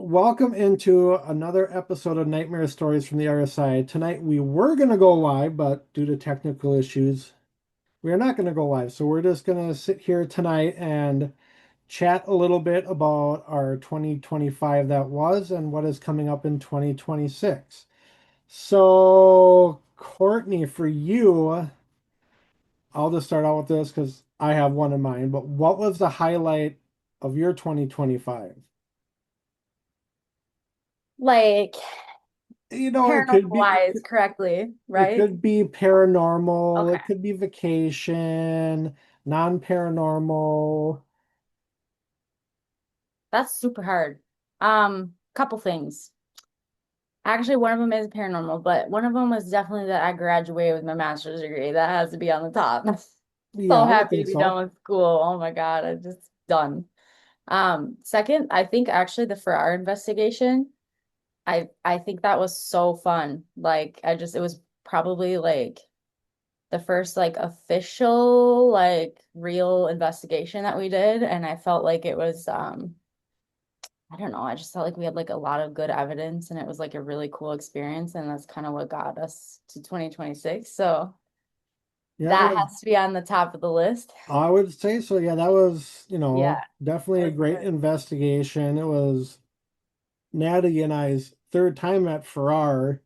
Welcome into another episode of Nightmare Stories from the Otherside. Tonight we were going to go live, but due to technical issues, we are not going to go live. So we're just going to sit here tonight and chat a little bit about our 2025 that was and what is coming up in 2026. So, Courtney, for you, I'll just start out with this because I have one in mind, but what was the highlight of your 2025? Like It paranormal could be wise correctly, it right? could be paranormal, Okay. it could be vacation, non-paranormal. That's super hard. Couple things. Actually, one of them is paranormal, but one of them was definitely that I graduated with my master's degree. That has to be on the top. Yeah, So I would happy to think be so. done with school. Oh my God, I'm just done. Second, I think actually the Farrar investigation, I think that was so fun. It was probably like the first like official like real investigation that we did, and I felt like it was I don't know, I just felt like we had like a lot of good evidence, and it was like a really cool experience, and that's kind of what got us to 2026. So Yeah, it that was. has to be on the top of the list. I would say so. Yeah, that was, Yeah, definitely it a was great good. investigation. It was Natty and I's third time at Farrar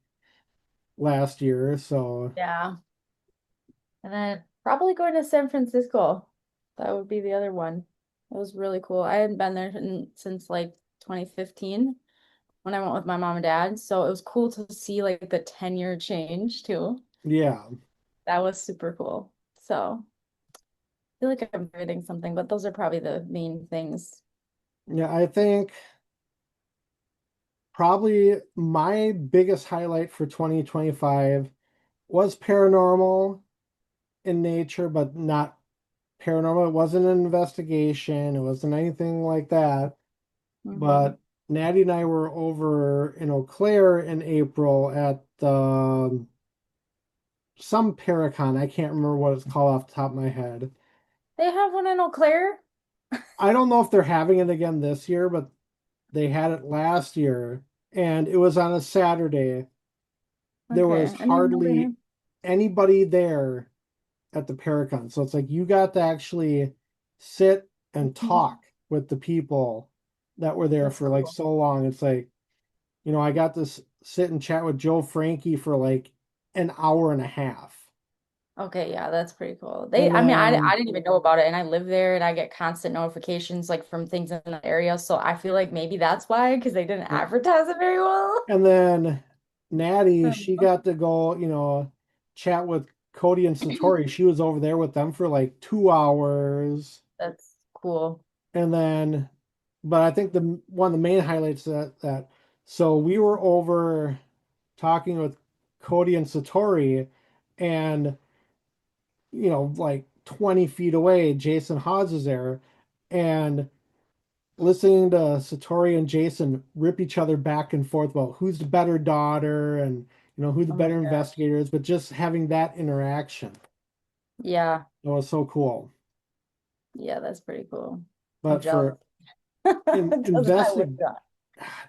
last year, so Yeah, and then probably going to San Francisco. That would be the other one. It was really cool. I hadn't been there since like 2015 when I went with my mom and dad. So it was cool to see like the 10-year change too. yeah. That was super cool. So I feel like I'm forgetting something, but those are probably the main things. Yeah, I think probably my biggest highlight for 2025 was paranormal in nature, but not paranormal. It wasn't an investigation. It wasn't anything like that. Hmm. But Natty and I were over in Eau Claire in April at some Paracon. I can't remember what it's called off the top of my head. They have one in Eau Claire. I don't know if they're having it again this year, but they had it last year, and it was on a Saturday. There Okay, was I didn't know they hardly had. anybody there at the Paracon. So it's like you got to actually sit and Mhm. talk with the people that were there That's for like cool. so long. It's like, I got to sit and chat with Joe Frankie for like an hour and a half. Okay, yeah, that's pretty cool. And I mean, I then, didn't even know about it, and I live there, and I get constant notifications like from things in the area. So I feel like maybe that's why, because they didn't yeah. advertise it very well. And then Natty, she Um, got to go, chat with Cody and Satori. She was over there with them for like 2 hours. That's cool. And then, but I think the one of the main highlights that so we were over talking with Cody and Satori, and like 20 feet away, Jason Hawes is there, and listening to Satori and Jason rip each other back and forth about who's the better daughter and who the Oh my better gosh. investigator is, but just having that interaction, Yeah, that was so cool. yeah, that's pretty cool. I'm But jealous. for Because I would not.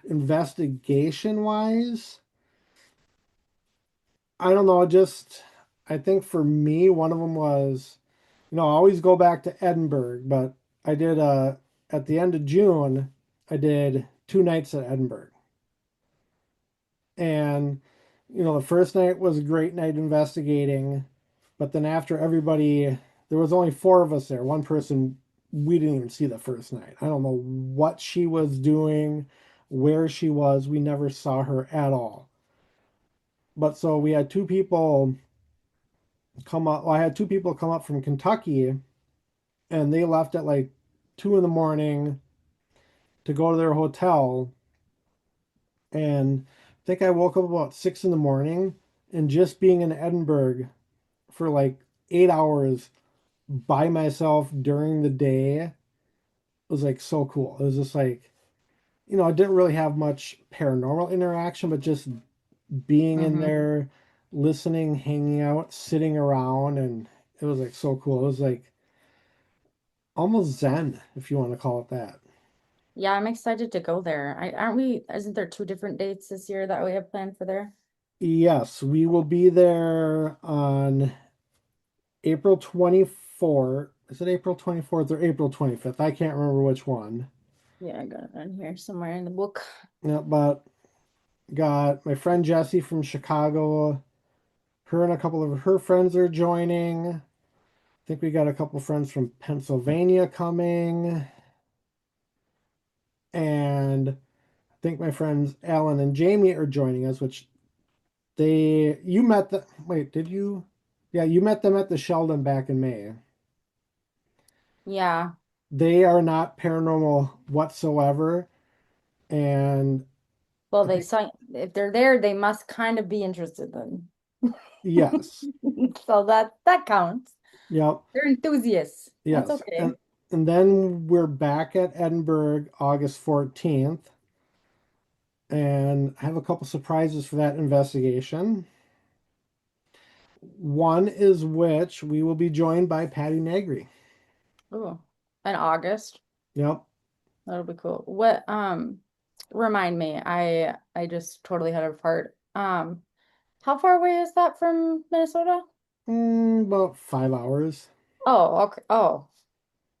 investigation wise, I don't know. Just I think for me, one of them was, I always go back to Edinburgh, but I did at the end of June, I did 2 nights at Edinburgh. And the first night was a great night investigating, but then after everybody, there was only four of us there. One person we didn't even see the first night. I don't know what she was doing, where she was. We never saw her at all. But so we had two people come up. Well, I had two people come up from Kentucky, and they left at like 2 in the morning to go to their hotel. And I think I woke up about 6 in the morning, and just being in Edinburgh for like 8 hours by myself during the day was like so cool. It was just like, I didn't really have much paranormal interaction, but just being in Hmm. there, listening, hanging out, sitting around, and it was like so cool. It was like almost Zen, if you want to call it that. Yeah, I'm excited to go there. Aren't we, isn't there two different dates this year that we have planned for there? Yes, we will be there on April 24th. Is it April 24th or April 25th? I can't remember which one. Yeah, I got it in here somewhere in the book. Yeah, but got my friend Jessie from Chicago. Her and a couple of her friends are joining. I think we got a couple friends from Pennsylvania coming. And I think my friends Alan and Jamie are joining us, which you met the, wait, did you? Yeah, you met them at the Sheldon back in May. Yeah. They are not paranormal whatsoever. And Well, I they think, saw if they're there, they must kind of be interested then. yes, So that counts. yep, They're enthusiasts. That's yes. okay. And then we're back at Edinburgh August 14th. And I have a couple surprises for that investigation. One is which we will be joined by Patty Negri. Ooh. In August. Yep. That'll be cool. What remind me, I just totally had a part. How far away is that from Minnesota? About 5 hours. Oh, okay. Oh,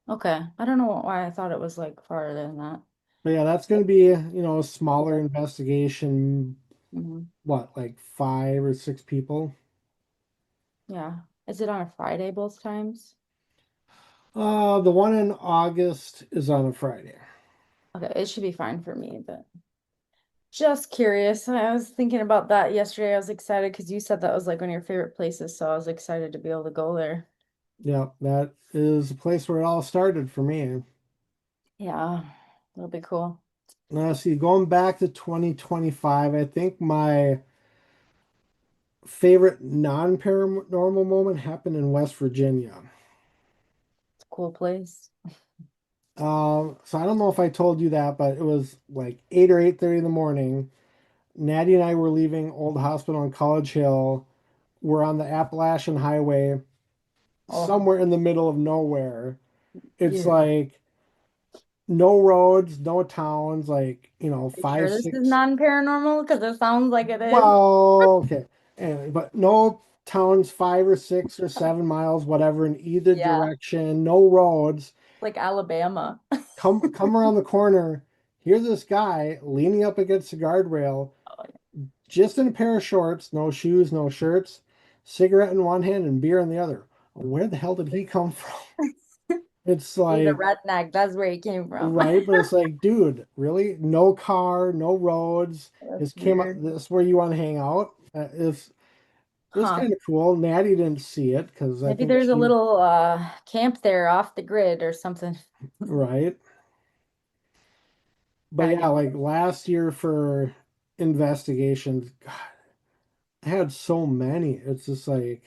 okay. I don't know why I thought it was like farther than that. But yeah, that's going to be, a smaller Cool. investigation. Hmm. What, like 5 or 6 people? Yeah. Is it on a Friday both times? The one in August is on a Friday. Okay, it should be fine for me, but just curious. I was thinking about that yesterday. I was excited because you said that was like one of your favorite places, so I was excited to be able to go there. Yeah, that is the place where it all started for me. Yeah, that'll be cool. Now, see, going back to 2025, I think my favorite non-paranormal moment happened in West Virginia. It's a cool place. So I don't know if I told you that, but it was like 8 or 8:30 in the morning. Natty and I were leaving Old Hospital on College Hill. We're on the Appalachian Highway, Oh, somewhere in the middle of nowhere. It's yeah. like no roads, no towns, like, Are you sure five, this is six. non-paranormal? Because it sounds like it is. Well, okay. Anyway, but no towns 5 or 6 or 7 miles, whatever, in either Yeah, direction, no roads. like Alabama. Come around the corner. Here's this guy leaning up against the guardrail, Oh, just in a pair of shorts, no shoes, no shirts, cigarette in one hand and beer in the other. Where the hell did he come from? yeah. It's He's a like, redneck. That's where he came from. right, but it's like, dude, really? No car, no roads. That's This came up. weird. This where you want to hang out? It was Huh. kind of cool. Natty didn't see it because I Maybe think there's a she, little camp there off the grid or something. right. But Gotta yeah, get like last year for investigations, God, I had so many. It's just like,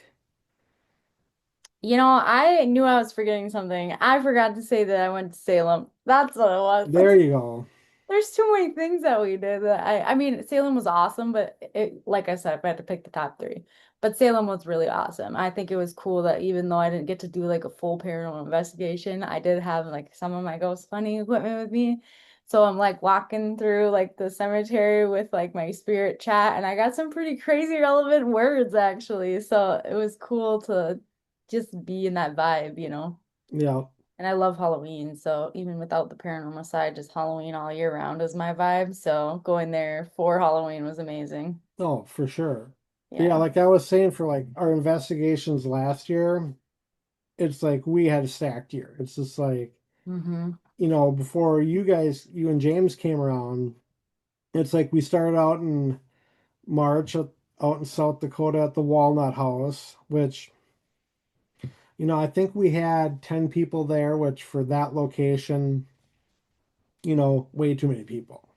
You know, I knew I was forgetting something. I forgot to say that I went to Salem. That's what it was. there you go. There's too many things that we did that I mean, Salem was awesome, but it, like I said, if I had to pick the top three. But Salem was really awesome. I think it was cool that even though I didn't get to do like a full paranormal investigation, I did have like some of my ghost funny equipment with me. So I'm like walking through like the cemetery with like my spirit chat, and I got some pretty crazy relevant words actually. So it was cool to just be in that vibe, you know. Yeah. And I love Halloween, so even without the paranormal side, just Halloween all year round is my vibe. So going there for Halloween was amazing. Oh, for sure. But yeah, Yeah. like I was saying for like our investigations last year, it's like we had a stacked year. It's just like, Mm-hmm. before you and James came around, it's like we started out in March out in South Dakota at the Walnut House, which, I think we had 10 people there, which for that location, way too many people.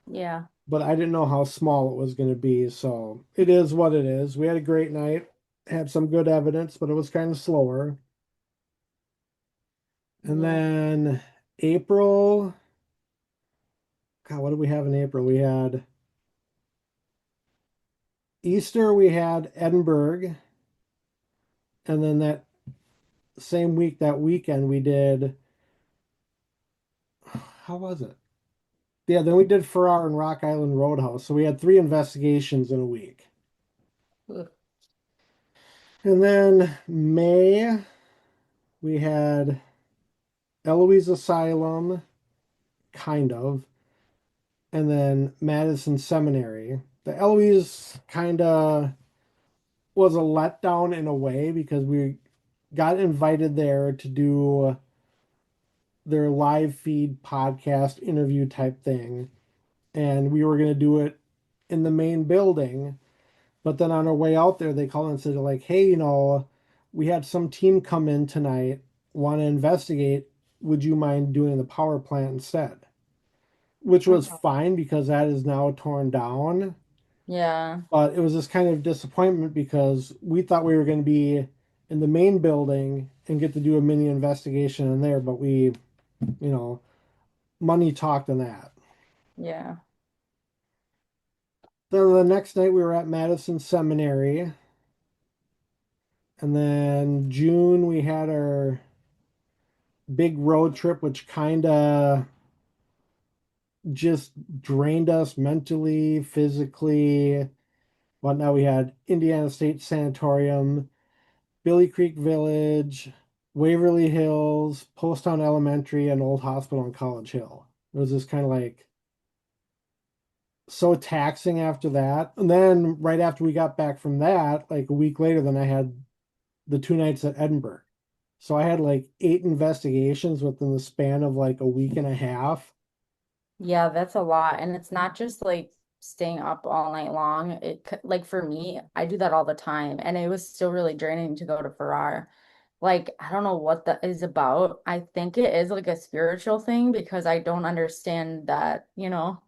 Yeah. But I didn't know how small it was going to be. So it is what it is. We had a great night, had some good evidence, but it was kind of slower. And Yeah. then April, God, what did we have in April? We had Easter, we had Edinburgh, and then that same week, that weekend, we did, how was it? Yeah, then we did Farrar and Rock Island Roadhouse. So we had three investigations in a week. Ugh. And then May, we had Eloise Asylum, kind of, and then Madison Seminary. The Eloise kind of was a letdown in a way because we got invited there to do their live feed podcast interview type thing. And we were going to do it in the main building. But then on our way out there, they called and said, like, hey, we had some team come in tonight, want to investigate. Would you mind doing the power plant instead? Which was Okay. fine because that is now torn down. Yeah. But it was this kind of disappointment because we thought we were going to be in the main building and get to do a mini investigation in there, but you know, money talked on that. Yeah. Then the next night we were at Madison Seminary. And then June we had our big road trip, which kind of just drained us mentally, physically. Whatnot. We had Indiana State Sanatorium, Billy Creek Village, Waverly Hills, Poasttown Elementary, and Old Hospital on College Hill. It was just kind of like so taxing after that. And then right after we got back from that, like a week later, then I had the 2 nights at Edinburgh. So I had like 8 investigations within the span of like a week and a half. Yeah, that's a lot. And it's not just like staying up all night long. Like for me, I do that all the time. And it was still really draining to go to Farrar. Like, I don't know what that is about. I think it is like a spiritual thing because I don't understand that, I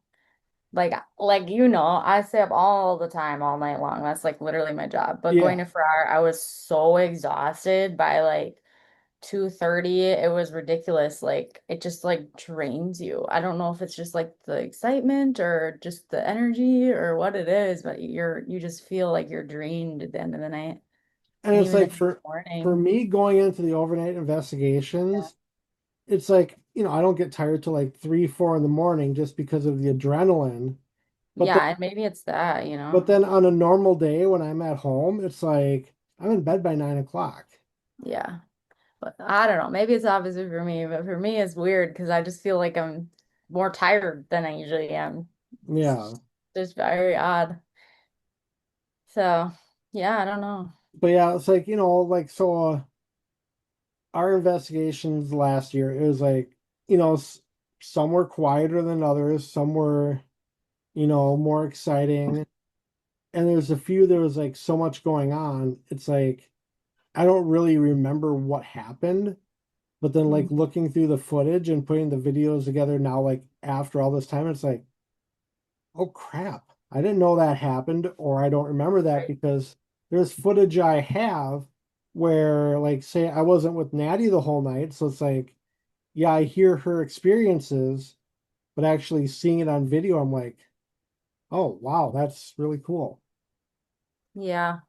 stay up all the time, all night long. That's like literally my job. But going Yeah. to Farrar, I was so exhausted by like 2:30. It was ridiculous. Like it just like drains you. I don't know if it's just like the excitement or just the energy or what it is, but you just feel like you're drained at the end of the night. And And it's even the like next for morning. me going into the overnight Yeah. investigations, it's like, I don't get tired till like 3, 4 in the morning just because of the adrenaline. But then Yeah, and maybe it's that. but then on a normal day when I'm at home, it's like I'm in bed by 9 o'clock. Yeah. But I don't know. Maybe it's opposite for me, but for me it's weird because I just feel like I'm more tired than I usually am. Yeah. It's just very odd. So, yeah, I don't know. But yeah, it's like, like so our investigations last year, it was like, some were quieter than others, some were, more exciting. And there's a few there was like so much going on. It's like I don't really remember what happened, but then like Mhm. looking through the footage and putting the videos together now, like after all this time, it's like, oh crap, I didn't know that happened, or I don't remember that Right. because there's footage I have where, like, say I wasn't with Natty the whole night, so it's like, yeah, I hear her experiences, but actually seeing it on video, I'm like, oh wow, that's really cool. Yeah.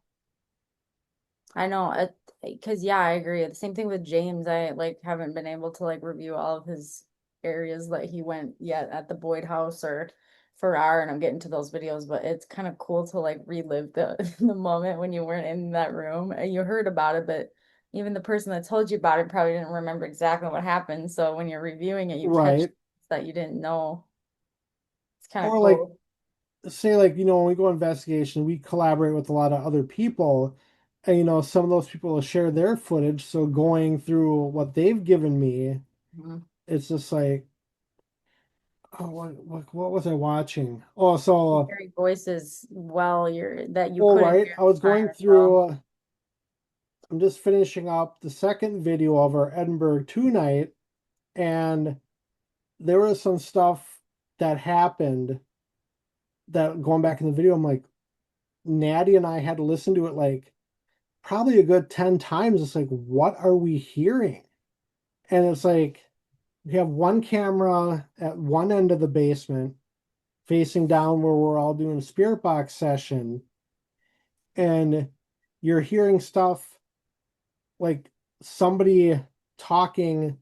I know it because yeah, I agree. The same thing with James. I like haven't been able to like review all of his areas that he went yet at the Boyd House or Farrar, and I'm getting to those videos, but it's kind of cool to like relive the the moment when you weren't in that room and you heard about it, but even the person that told you about it probably didn't remember exactly what happened. So when you're reviewing it, you catch Right. that you didn't know. It's kind of Or like cool. say like, when we go investigation, we collaborate with a lot of other people, and some of those people will share their footage. So going through what they've given me, Mhm. it's just like, oh, what was I watching? Oh, so Hearing voices well, that you all couldn't right, hear I was at the time going as well. through. I'm just finishing up the second video of our Edinburgh 2 night, and there was some stuff that happened that going back in the video, I'm like, Natty and I had to listen to it like probably a good 10 times. It's like, what are we hearing? And it's like, we have one camera at one end of the basement facing down where we're all doing a spirit box session. And you're hearing stuff like somebody talking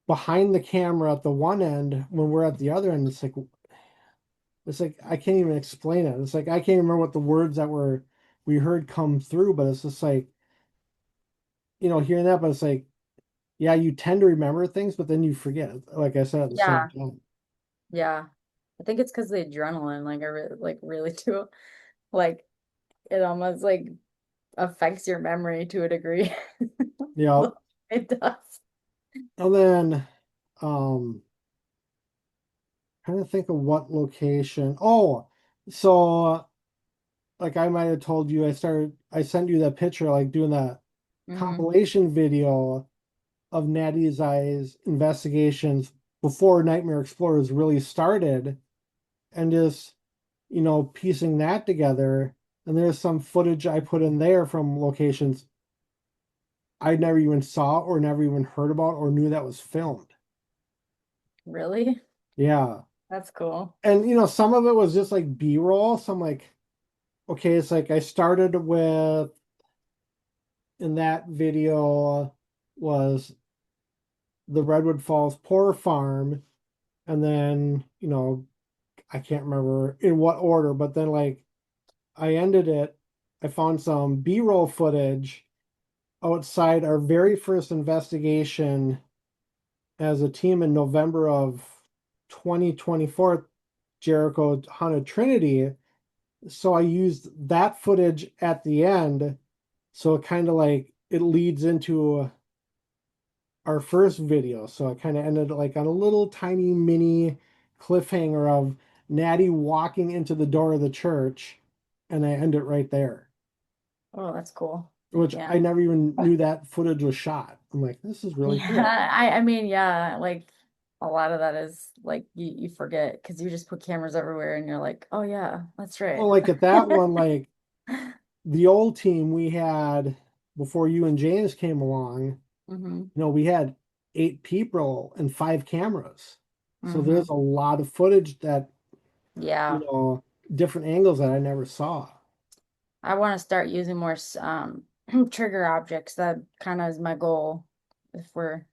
behind the camera at the one end when we're at the other end. It's like I can't even explain it. It's like I can't remember what the words that were we heard come through, but it's just like, hearing that, but it's like, yeah, you tend to remember things, but then you forget, like I said, at the same Yeah, time. yeah. I think it's because the adrenaline, like I really do, like it almost like affects your memory to a degree. Yeah. It does. And then um trying to think of what location. Oh, so like I might have told you I sent you that picture like doing that Hmm. compilation video of Natty's Eyes investigations before Nightmare.Explorers really started, and just piecing that together. And there's some footage I put in there from locations I never even saw or never even heard about or knew that was filmed. Really? Yeah. That's cool. And some of it was just like B-roll. Some like, okay, it's like I started with in that video was the Redwood Falls Poor Farm, and then, I can't remember in what order, but then like I ended it. I found some B-roll footage outside our very first investigation as a team in November of 2024, Jericho Haunted Trinity. So I used that footage at the end. So it kind of like it leads into our first video. So it kind of ended like on a little tiny mini cliffhanger of Natty walking into the door of the church, and I end it right there, Oh, that's cool. which Yeah. I never even knew that footage was shot. I'm like, this is really Yeah, cool. I mean, yeah, like a lot of that is like you forget because you just put cameras everywhere and you're like, oh yeah, that's right. Well, like at that one, like the old team we had before you and James came along, Hmm. we had 8 people and 5 cameras. So there's Hmm. a lot of footage that, you Yeah. know, different angles that I never saw. I want to start using more trigger objects. That kind of is my goal if we're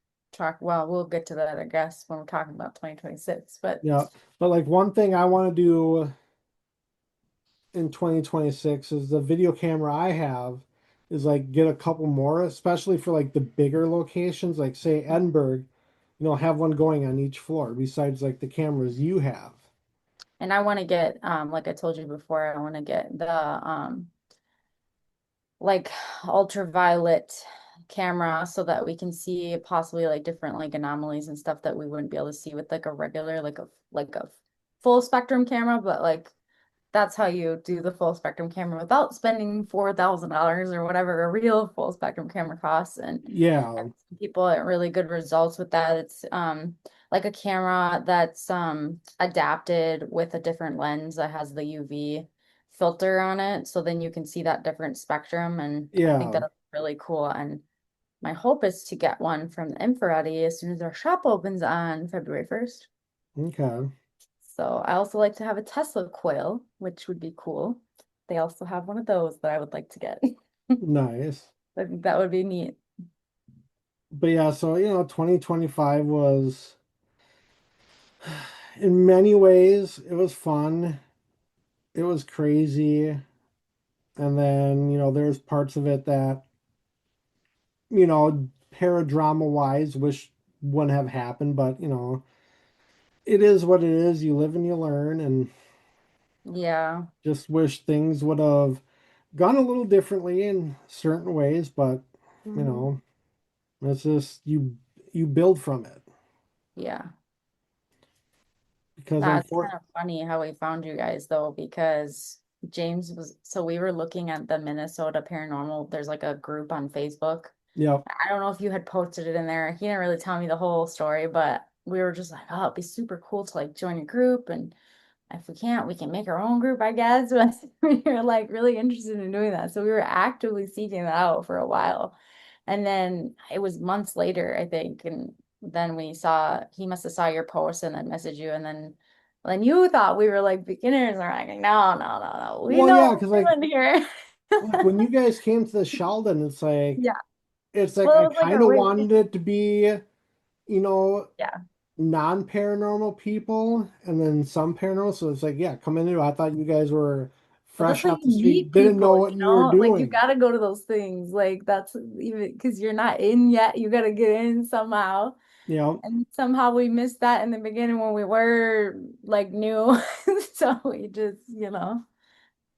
well, we'll get to that, I guess, when we're talking about 2026. But Yeah. But like one thing I want to do in 2026 is the video camera I have is like get a couple more, especially for like the bigger locations, like say Edinburgh, have one going on each floor besides like the cameras you have. and I want to get like I told you before, I want to get the like ultraviolet camera so that we can see possibly like different like anomalies and stuff that we wouldn't be able to see with like a regular like a full spectrum camera, but like that's how you do the full spectrum camera without spending $4,000 or whatever a real full spectrum camera costs. And Yeah. people get really good results with that. It's like a camera that's adapted with a different lens that has the UV filter on it. So then you can see that different spectrum. And I think Yeah. that's really cool. And my hope is to get one from the infrared as soon as our shop opens on February 1st. Okay. So I also like to have a Tesla coil, which would be cool. They also have one of those that I would like to get. Nice. I think that would be neat. But yeah, so 2025 was in many ways it was fun. It was crazy. And then, there's parts of it that, paradrama wise wish wouldn't have happened, but it is what it is. You live and you learn, and Yeah. just wish things would have gone a little differently in certain ways, but you Hmm. know, it's just you build from it Yeah. because That's kind unfortunately, of funny how we found you guys though, because James was, so we were looking at the Minnesota Paranormal. There's like a group on Facebook. yep, I don't know if you had posted it in there. He didn't really tell me the whole story, but we were just like, oh, it'd be super cool to like join a group. And if we can't, we can make our own group, I guess. But we were like really interested in doing that. So we were actively seeking that out for a while. And then it was months later, I think. And then we saw, he must have saw your post and then messaged you. And then you thought we were like beginners. And we're like, no, no, no, no. We well, know yeah, what because we're doing here. when you guys came to the Sheldon, it's like Yeah. it's like Well, I it was like kind our of way. wanted it to be you know, Yeah. non-paranormal people and then some paranormal. So it's like, yeah, come in. I thought you guys were But that's fresh how off you the street, meet didn't know people, what you were Like you doing. gotta go to those things. Like that's even because you're not in yet. You gotta get in somehow. You know, And somehow we missed that in the beginning when we were like new. So we just,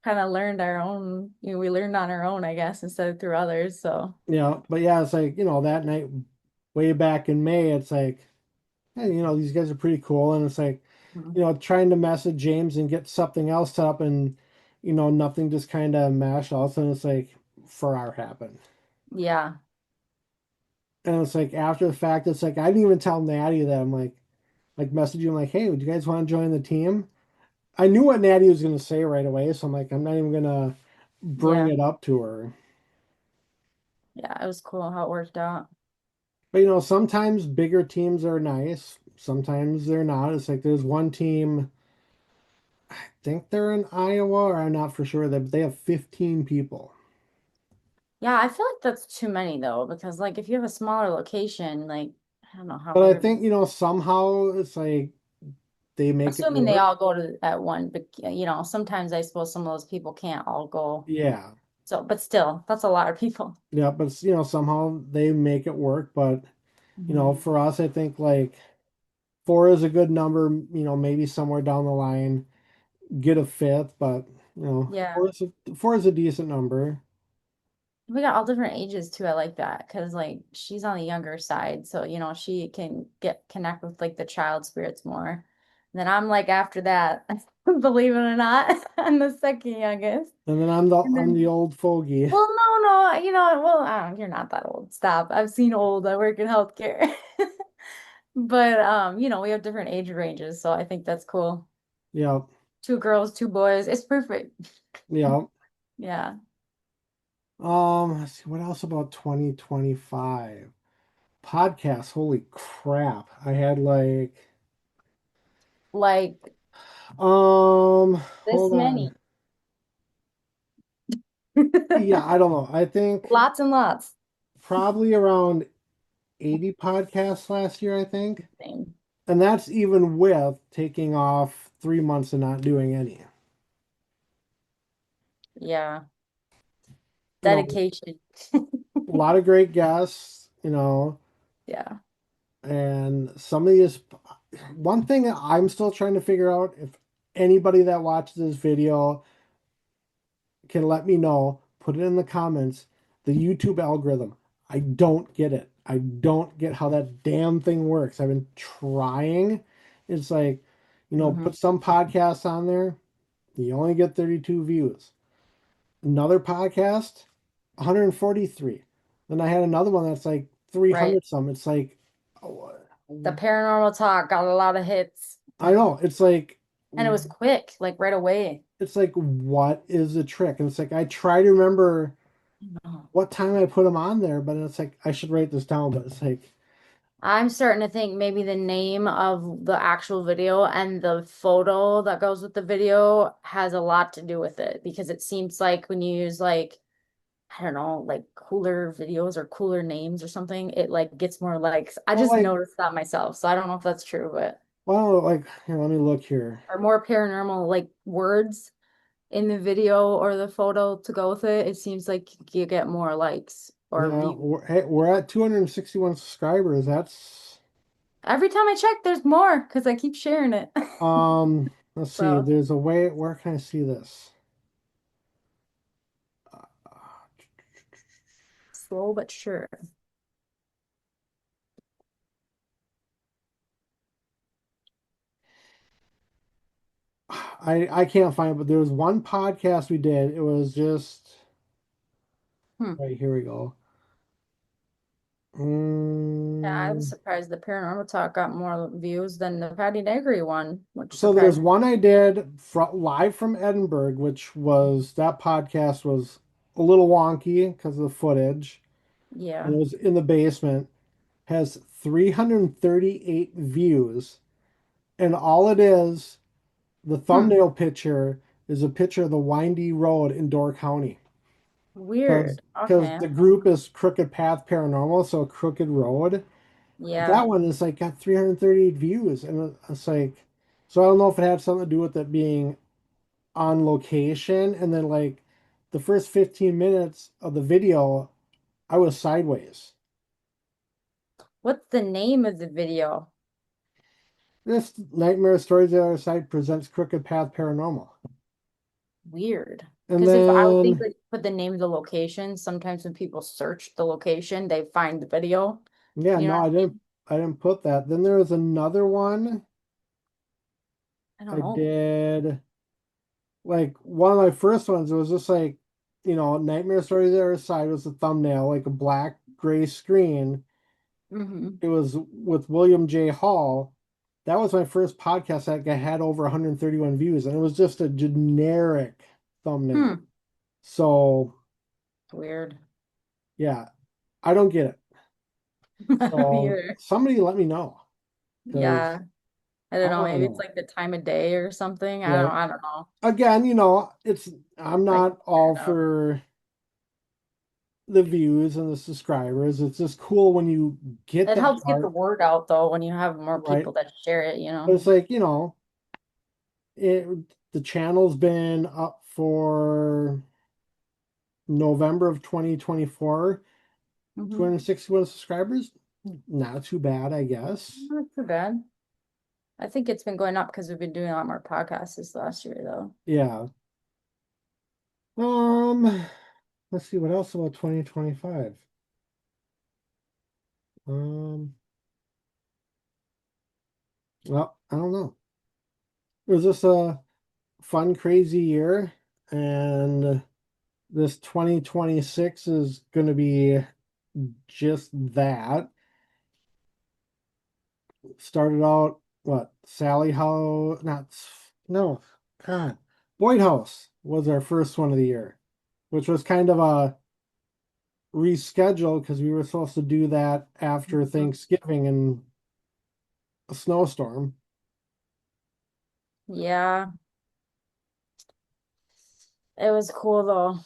kind of learned our own, we learned on our own, I guess, instead of through others. So, but yeah, it's like, that night way back in May, it's like, hey, these guys are pretty cool. And it's like, mhm. trying to message James and get something else set up and, nothing just kind of meshed. All of a sudden it's like Farrar happened. Yeah. And it's like after the fact, it's like I didn't even tell Natty that I'm like messaging like, hey, would you guys want to join the team? I knew what Natty was gonna say right away, so I'm like, I'm not even gonna bring Yeah. it up to her. Yeah. It was cool how it worked out. But sometimes bigger teams are nice, sometimes they're not. It's like there's one team, I think they're in Iowa, or I'm not for sure that they have 15 people. Yeah. I feel like that's too many though, because like if you have a smaller location, like, I don't know how But I everybody, think, somehow it's like they make it assuming they work. all go to at one, but sometimes I suppose some of those people can't all go. Yeah. So, but still, that's a lot of people. Yeah, but somehow they make it work. But Mhm. for us, I think like four is a good number, maybe somewhere down the line, get a fifth, but Yeah. four is a decent number. We got all different ages too. I like that because like she's on the younger side, so she can get connect with like the child spirits more. And then I'm like after that, believe it or not, I'm the second youngest. And then I'm the And then, old fogey. well, no, well, you're not that old. Stop. I've seen old. I work in healthcare. But we have different age ranges, so I think that's cool. Yeah, Two girls, two boys. It's perfect. yeah. Yeah. Let's see, what else about 2025? Podcasts, holy crap. I had like Like this hold on. many. Yeah, I don't know. I think Lots and lots. probably around 80 podcasts last year, I think. Same. And that's even with taking off 3 months and not doing any. Yeah. You know, Dedication. a lot of great guests, Yeah. and some of these, one thing that I'm still trying to figure out, if anybody that watches this video can let me know, put it in the comments, the YouTube algorithm. I don't get it. I don't get how that damn thing works. I've been trying. It's like, Hmm. put some podcasts on there, you only get 32 views. Another podcast, 143. Then I had another one that's like Right. 300 some. It's like, oh, The paranormal talk got a lot of hits. I know. It's like, And it was quick, like right away. what is the trick? And it's like I try to remember No. what time I put them on there, but it's like I should write this down. But it's like, I'm starting to think maybe the name of the actual video and the photo that goes with the video has a lot to do with it because it seems like when you use like, I don't know, like cooler videos or cooler names or something, it like gets more likes. I well, just like, noticed that myself, so I don't know if that's true, but well, like here, let me look here. or more paranormal like words in the video or the photo to go with it, it seems like you get more likes or Yeah, views. we're at 261 subscribers. That's Every time I check, there's more because I keep sharing it. let's see. So There's a way. Where can I see this? slow but sure. I can't find it, but there was one podcast we did. It was just Hmm. right here we go. Yeah, I was Mm, surprised the paranormal talk got more views than the Patty Negri one, which so there's surprised me. one I did live from Edinburgh, which was that podcast was a little wonky because of the footage. And Yeah. it was in the basement. Has 338 views, and all it is, the Hmm. thumbnail picture is a picture of the windy road in Door County. Because Weird. because Okay. the group is Crooked Path Paranormal, so Crooked Road. Yeah. That one is like got 338 views, and it's like, so I don't know if it had something to do with it being on location, and then like the first 15 minutes of the video, I was sideways. What's the name of the video? This Nightmare Stories of the Other Side presents Crooked Path Paranormal. Weird. And Because if I would think then, like put the name of the location, sometimes when people search the location, they find the video. yeah, You know no, what I mean? I didn't put that. Then there was another one I don't I know. did. Like one of my first ones, it was just like, Nightmare Stories of the Other Side was the thumbnail, like a black gray screen. Hmm. It was with William J. Hall. That was my first podcast that had over 131 views, and it was just a generic thumbnail. Hmm. So Weird. yeah, I don't get it. Me So either. somebody let me know because Yeah. I don't I know. want to Maybe it's know. like the time of day or something. Right. I don't know. Again, I'm I can not figure all it out. for the views and the subscribers. It's just cool when you get It that helps get the part, word out though when you have more right? people that share it, you But know. it's like, it the channel's been up for November of 2024, Hmm. 261 subscribers. Not too bad, I guess. Not too bad. I think it's been going up because we've been doing a lot more podcasts this last year though. Yeah. Um, let's see what else about 2025. Um, well, I don't know. It was just a fun, crazy year, and this 2026 is going to be just that. Started out, what, Sally House? Not, no, God. Boyd House was our first one of the year, which was kind of a reschedule because we were supposed to do that after Mhm. Thanksgiving and a snowstorm. Yeah, it was cool though.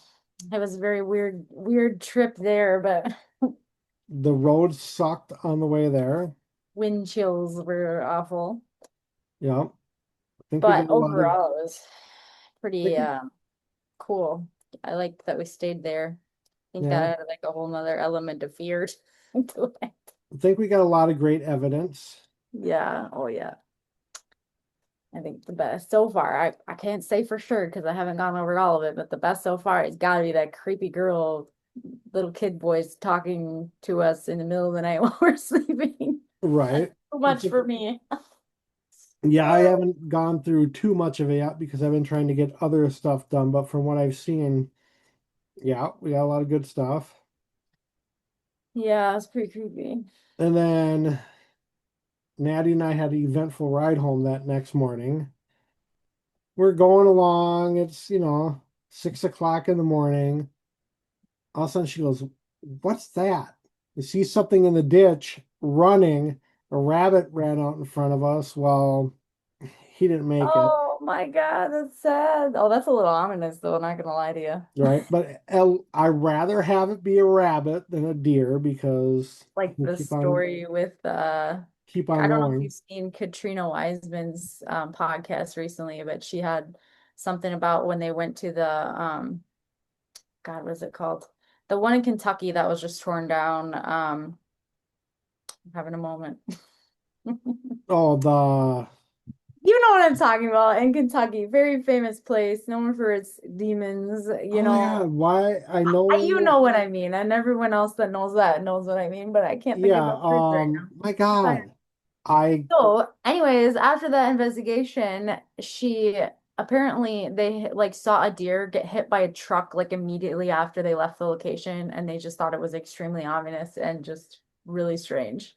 It was a very weird trip there, but The road sucked on the way there. wind chills were awful. Yeah, I think we But got a lot of. overall, it was I pretty think, cool. I liked that we stayed there. I think yeah, that added like a whole nother element of fear to it. I think we got a lot of great evidence. Yeah. Oh yeah. I think the best so far. I can't say for sure because I haven't gone over all of it, but the best so far has got to be that creepy girl, little kid voice talking to us in the middle of the night while we're sleeping. That's Right. too It's much a- for me. yeah, I haven't gone through too much of it yet because I've been trying to get other stuff done. But from what I've seen, yeah, we got a lot of good stuff. Yeah, it's pretty creepy. And then Maddie and I had an eventful ride home that next morning. We're going along. It's, 6 o'clock in the morning. All of a sudden she goes, "What's that?" You see something in the ditch running. A rabbit ran out in front of us. Well, he didn't make it, Oh my God, that's sad. Oh, that's a little ominous though, not gonna lie to you. right? But I'd rather have it be a rabbit than a deer because I Like can the story with keep I on don't know if going. you've seen Katrina Wiseman's podcast recently, but she had something about when they went to the God, what is it called? The one in Kentucky that was just torn down. I'm having a moment. Oh, the You know what I'm talking about in Kentucky, very famous place, known for its demons, you oh my know. God, why I You know. know what I mean, and everyone else that knows that knows what I mean, but I can't think of Yeah, the place right now. my Sorry. God. I So, anyways, after that investigation, she apparently they like saw a deer get hit by a truck like immediately after they left the location, and they just thought it was extremely ominous and just really strange.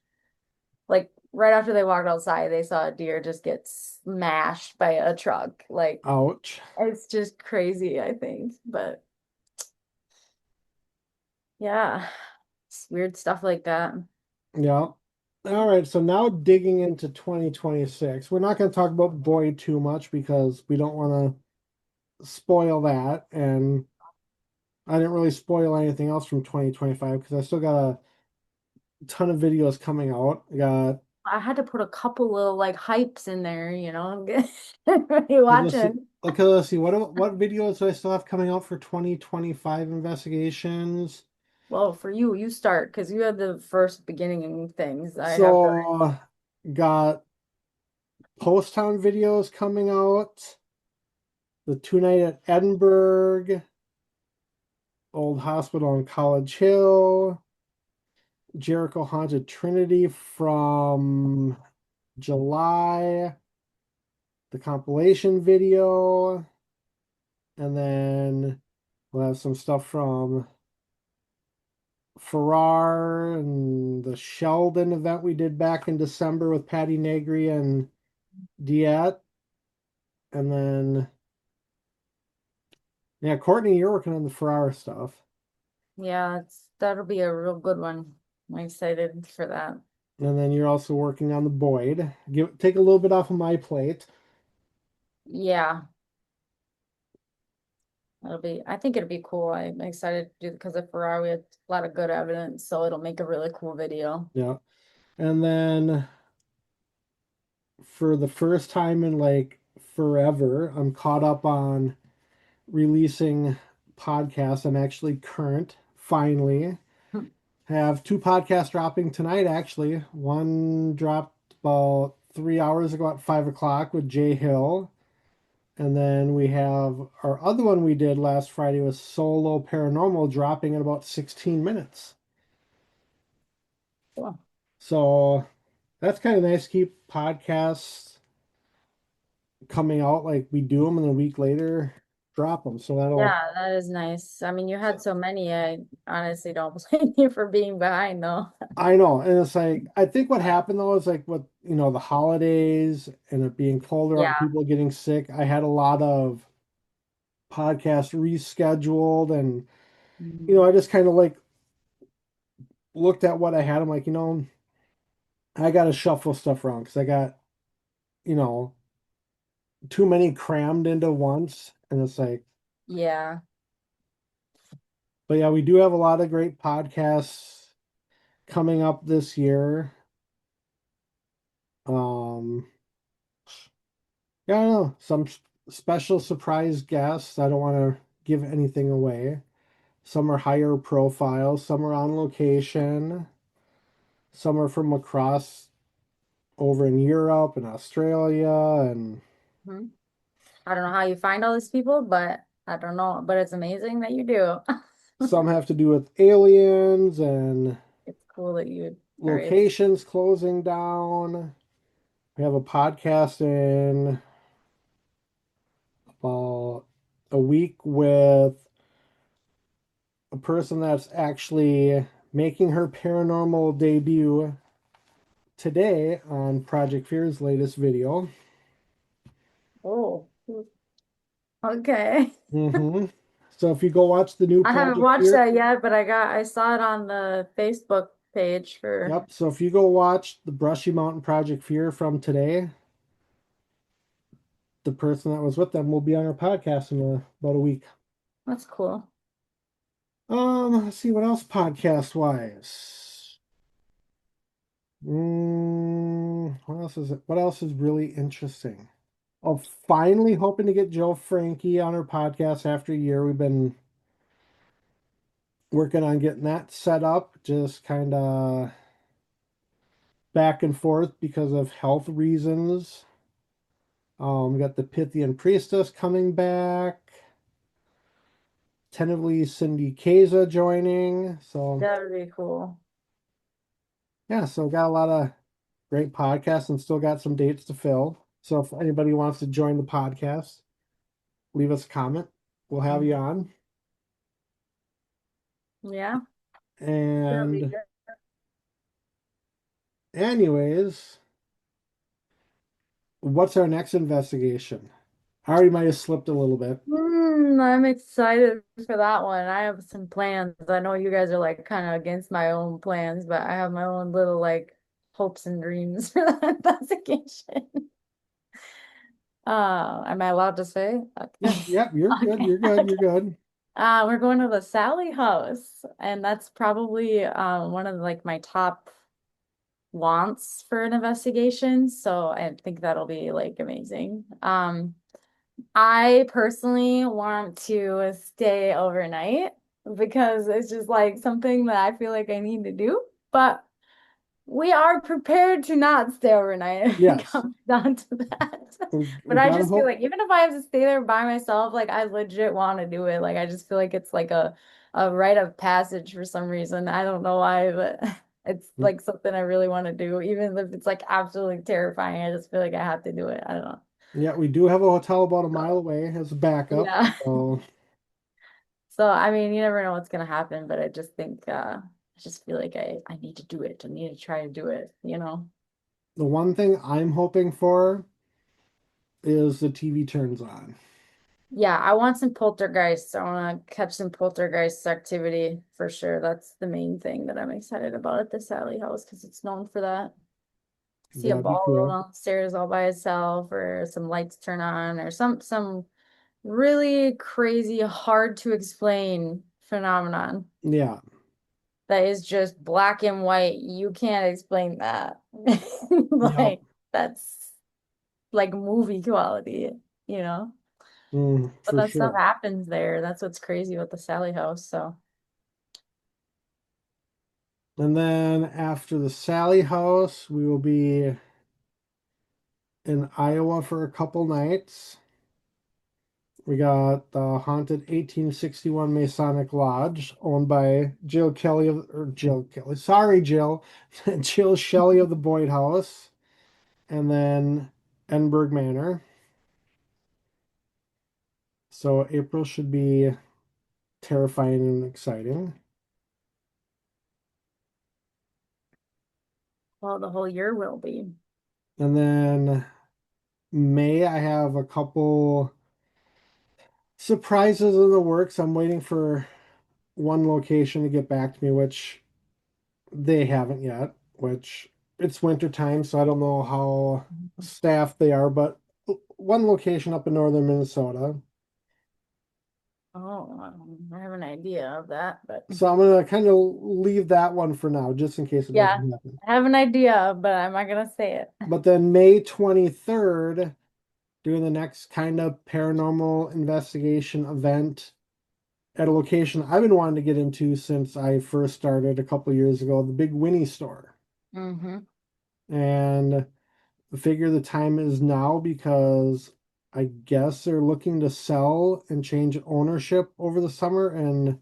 Like right after they walked outside, they saw a deer just get smashed by a truck. Like ouch. it's just crazy, I think. But yeah, it's weird stuff like that. Yeah. All right, so now digging into 2026. We're not going to talk about Boyd too much because we don't want to spoil that. And I didn't really spoil anything else from 2025 because I still got ton of videos coming out. I got I had to put a couple little like hypes in there, get everybody let's see, watching. okay, let's see what videos do I still have coming out for 2025 investigations. Well, for you, you start because you had the first beginning things. I have the So got Post Town videos coming out, the two night at Edinburgh, Old Hospital on College Hill, Jericho Haunted Trinity from July, the compilation video, and then we'll have some stuff from Farrar and the Sheldon event we did back in December with Patty Negri and Diet. And then, yeah, Courtney, you're working on the Farrar stuff. yeah, that'll be a real good one. I'm excited for that. And then you're also working on the Boyd. Take a little bit off of my plate. Yeah, I think it'll be cool. I'm excited to do because of Ferrari, we had a lot of good evidence, so it'll make a really cool video. Yeah. And then for the first time in like forever, I'm caught up on releasing podcasts. I'm actually current, finally. Have two podcasts dropping tonight, actually. One dropped about 3 hours ago at 5 o'clock with Jay Hill. And then we have our other one we did last Friday was Solo Paranormal dropping in about 16 minutes. Cool. So that's kind of nice to keep podcasts coming out like we do them and a week later drop them. So that'll, Yeah, that is nice. I mean, you had so many. I honestly don't blame you for being behind, though. I know. And it's like, I think what happened though is like with, the holidays and it being colder out and Yeah. people getting sick, I had a lot of podcasts rescheduled and, Mhm. I just kind of like looked at what I had. I'm like, I got to shuffle stuff around because I got, you know, too many crammed into once. And it's like, Yeah. but yeah, we do have a lot of great podcasts coming up this year. Um, yeah, I don't know. Some special surprise guests. I don't want to give anything away. Some are higher profile, some are on location, some are from across over in Europe and Australia, and Mhm. I don't know how you find all these people, but I don't know. But it's amazing that you do. some have to do with aliens and It's cool that you are able. locations closing down. We have a podcast in about a week with a person that's actually making her paranormal debut today on Project Fear's latest video. Oh, okay. hmm So if you go watch the new I haven't Project watched Fear, that yet, but I saw it on the Facebook page for. yep. So if you go watch the Brushy Mountain Project Fear from today, the person that was with them will be on our podcast in about a week. That's cool. Let's see what else podcast wise. What else is it? What else is really interesting? Oh, finally hoping to get Joe Frankie on our podcast after a year. We've been working on getting that set up, just kind of back and forth because of health reasons. We got the Pythian Priestess coming back. Tentatively Cindy Keza joining. So That would be cool. yeah, so got a lot of great podcasts and still got some dates to fill. So if anybody wants to join the podcast, leave us a comment. We'll have you Mhm. on. Yeah, that'll be And good. anyways, what's our next investigation? I already might have slipped a little bit. I'm excited for that one. I have some plans. I know you guys are like kind of against my own plans, but I have my own little like hopes and dreams for that investigation. Am I allowed to say? Yeah, Okay. yeah, you're good. Okay. You're good. You're Okay. good. We're going to the Sally house, and that's probably one of like my top wants for an investigation. So I think that'll be like amazing. I personally want to stay overnight because it's just like something that I feel like I need to do. But we are prepared to not stay overnight if it Yes, comes down to that. we But I gotta just feel hope. like even if I have to stay there by myself, like I legit want to do it. Like I just feel like it's like a rite of passage for some reason. I don't know why, but it's like something I really want to do, even if it's like absolutely terrifying. I just feel like I have to do it. I don't know. Yeah, we do have a hotel about a mile away as a backup. Yeah. So So I mean, you never know what's gonna happen, but I just think I just feel like I need to do it. I need to try to do it, you know? the one thing I'm hoping for is the TV turns on. Yeah, I want some poltergeists. I want to catch some poltergeist activity for sure. That's the main thing that I'm excited about at the Sally house because it's known for that. See a That'd be ball roll cool. down the stairs all by itself, or some lights turn on, or some really crazy, hard to explain phenomenon Yeah. that is just black and white. You can't explain that. Yep. Like that's like movie quality, you know? But For that stuff sure. happens there. That's what's crazy with the Sally house. So, And then after the Sally House, we will be in Iowa for a couple nights. We got the haunted 1861 Masonic Lodge, owned by Jill Kelly or Jill Kelly. Sorry, Jill. Jill Shelley of the Boyd House, and then Enberg Manor. So April should be terrifying and exciting. well, the whole year will be. And then May, I have a couple surprises in the works. I'm waiting for one location to get back to me, which they haven't yet, which it's winter time, so I don't know how staffed they are, but one location up in northern Minnesota. Oh, I have an idea of that, but So I'm gonna kind of leave that one for now, just in case it yeah, doesn't happen. I have an idea, but I'm not gonna say it. But then May 23rd, doing the next kind of paranormal investigation event at a location I've been wanting to get into since I first started a couple years ago, the Big Winnie store. Hmm. And I figure the time is now because I guess they're looking to sell and change ownership over the summer, and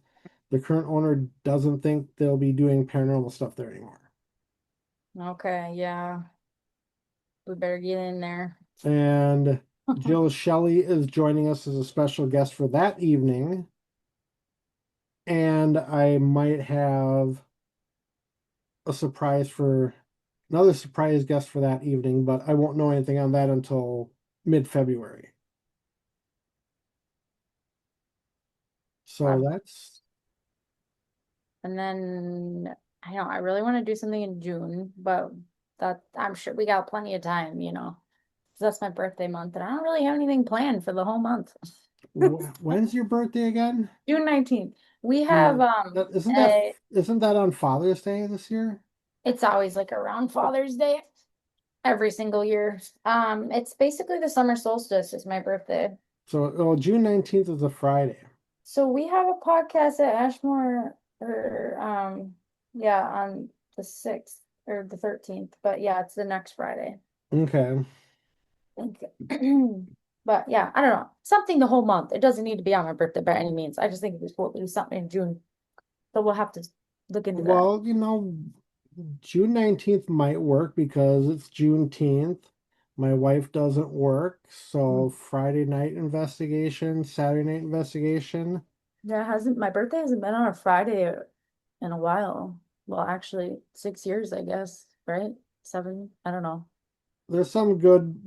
the current owner doesn't think they'll be doing paranormal stuff there anymore. Okay, yeah, we better get in there. And Jill Shelley is joining us as a special guest for that evening. And I might have a surprise for another surprise guest for that evening, but I won't know anything on that until mid-February. So Fun. that's And then I know I really want to do something in June, but that I'm sure we got plenty of time, you know. 'Cause that's my birthday month, and I don't really have anything planned for the whole month. when's your birthday again? June 19th. We have June. That isn't that on Father's Day this year? it's always like around Father's Day every single year. It's basically the summer solstice is my birthday. So, oh, June 19th is a Friday. So we have a podcast at Ashmore or yeah, on the 6th or the 13th. But yeah, it's the next Friday. Okay. I think. But yeah, I don't know. Something the whole month. It doesn't need to be on my birthday by any means. I just think it was cool to do something in June. So we'll have to look into that. Well, June 19th might work because it's Juneteenth. My wife doesn't work, so Mm. Friday night investigation, Saturday night investigation. Yeah, hasn't my birthday hasn't been on a Friday in a while. Well, actually, 6 years, I guess, right? Seven, I don't know. There's some good,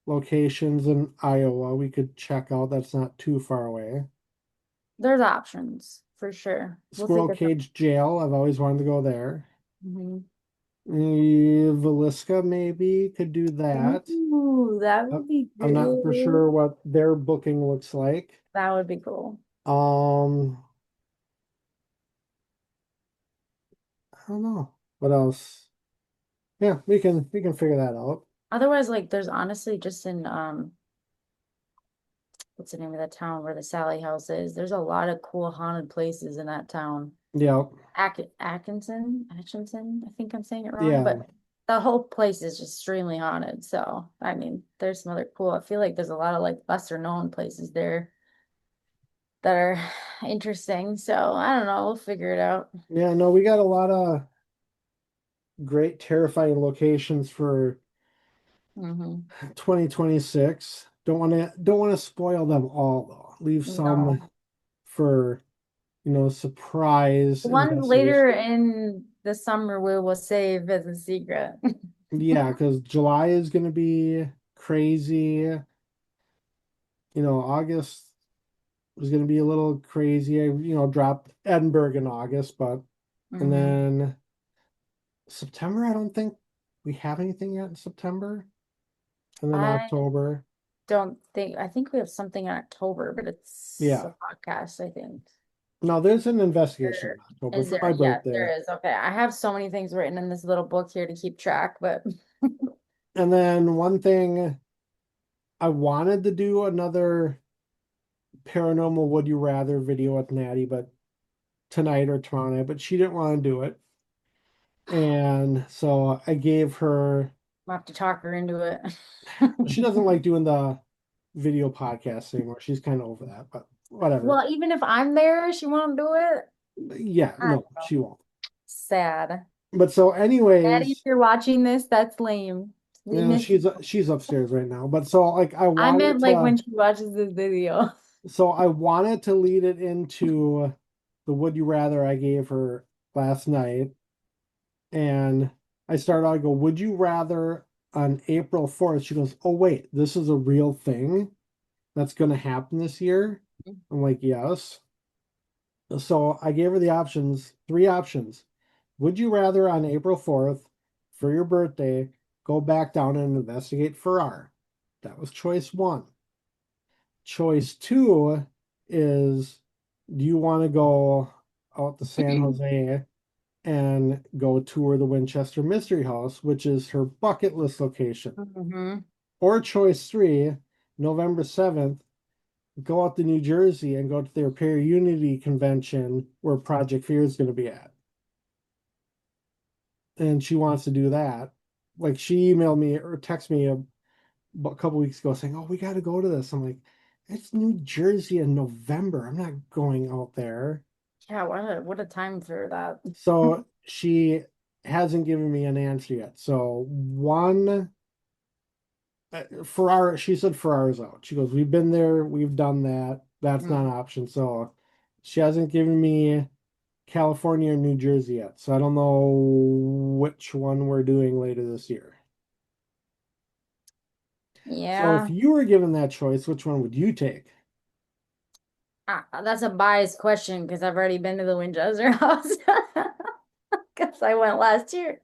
locations in Iowa we could check out that's not too far away. There's options for sure. We'll Squirrel figure something. Cage Jail, I've always wanted to go there. Mhm. Villisca maybe could do that. Ooh, that Uh, would be I'm not for good. sure what their booking looks like. That would be cool. Um, I don't know. What else? Yeah, we can figure that out. Otherwise, like there's honestly just in what's the name of that town where the Sally House is? There's a lot of cool haunted places in that town. Yeah, Atkinson. I think I'm saying it wrong, yeah, but the whole place is just extremely haunted. So, I mean, there's some other cool. I feel like there's a lot of like lesser known places there that are interesting. So, I don't know. We'll figure it out. yeah. No, we got a lot of great, terrifying locations for Hmm. 2026. Don't want to spoil them all though. Leave some No. for surprise The one later investigation. in the summer we will save as a secret. Yeah, because July is going to be crazy. August is going to be a little crazy. Dropped Edinburgh in August, but and Hmm. then September, I don't think we have anything yet in September. And then I October. I think we have something in October, but it's a Yeah. podcast, I think. No, there's an investigation in There October is for there? my Yeah, there birthday. is. Okay. I have so many things written in this little book here to keep track, but And then one thing I wanted to do another paranormal would you rather video with Natty, but tonight or tomorrow night, but she didn't want to do it. And so I gave her, I'll have to talk her into it. she doesn't like doing the video podcast anymore. She's kind of over that, but whatever. Well, even if I'm there, she won't do it. Yeah, I no, don't know. she won't. Sad. But so, Daddy, if anyways, you're watching this, that's lame. We miss you. she's upstairs right now. But so, like, I meant like when she watches this video. I wanted to lead it into the would you rather I gave her last night. And I go, would you rather on April 4th? She goes, oh, wait, this is a real thing that's going to happen this year. I'm like, yes. So I gave her the options, three options. Would you rather on April 4th for your birthday go back down and investigate Farrar? That was choice one. Choice two is, do you want to go out to San Jose and go tour the Winchester Mystery House, which is her bucket list location? Hmm. Or choice three, November 7th, go out to New Jersey and go to their Repair Unity convention where Project Fear is going to be at. And she wants to do that. Like she emailed me or texted me a couple weeks ago saying, "Oh, we got to go to this." I'm like, "It's New Jersey in November. I'm not going out there." Yeah, what a time for that. So she hasn't given me an answer yet. So one Ferrara, she said Ferrara's out. She goes, "We've been there, we've done that. That's not an Mm. option." So she hasn't given me California or New Jersey yet. So I don't know which one we're doing later this year. So if Yeah. you were given that choice, which one would you take? That's a biased question because I've already been to the Winchester house because I went last year.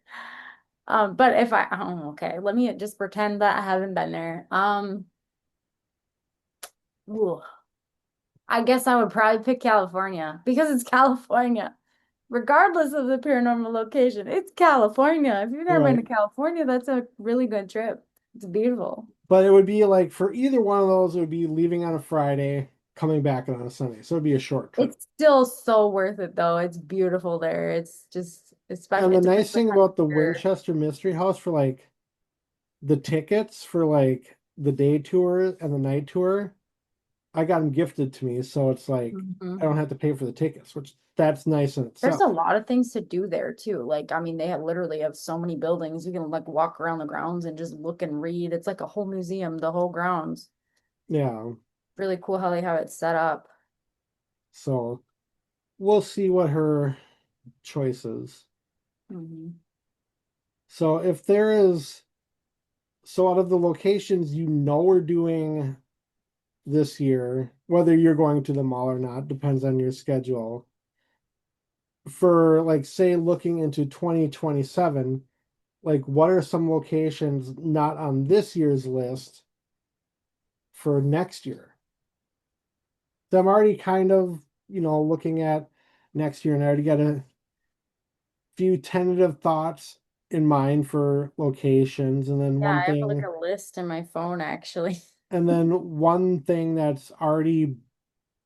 But if oh, okay, let me just pretend that I haven't been there. Ooh, I guess I would probably pick California because it's California. Regardless of the paranormal location, it's California. If you've never been to Right. California, that's a really good trip. It's beautiful. But it would be like for either one of those, it would be leaving on a Friday, coming back on a Sunday. So it'd be a short trip. It's still so worth it though. It's beautiful there. It's just And especially the it depends nice what thing time about the of year. Winchester Mystery House for like the tickets for like the day tour and the night tour, I got them gifted to me. So it's like I Mhm. don't have to pay for the tickets, which that's nice in There's a itself. lot of things to do there too. Like, I mean, they have literally have so many buildings. You can like walk around the grounds and just look and read. It's like a whole museum, the whole grounds. Yeah. Really cool how they have it set up. So we'll see what her choice is. Hmm. So if there is, so out of the locations we're doing this year, whether you're going to the mall or not, depends on your schedule. For like, say, looking into 2027, like, what are some locations not on this year's list for next year? So I'm already kind of, looking at next year, and I already got a few tentative thoughts in mind for locations. Yeah, I have like a list in my phone actually. And then one thing that's already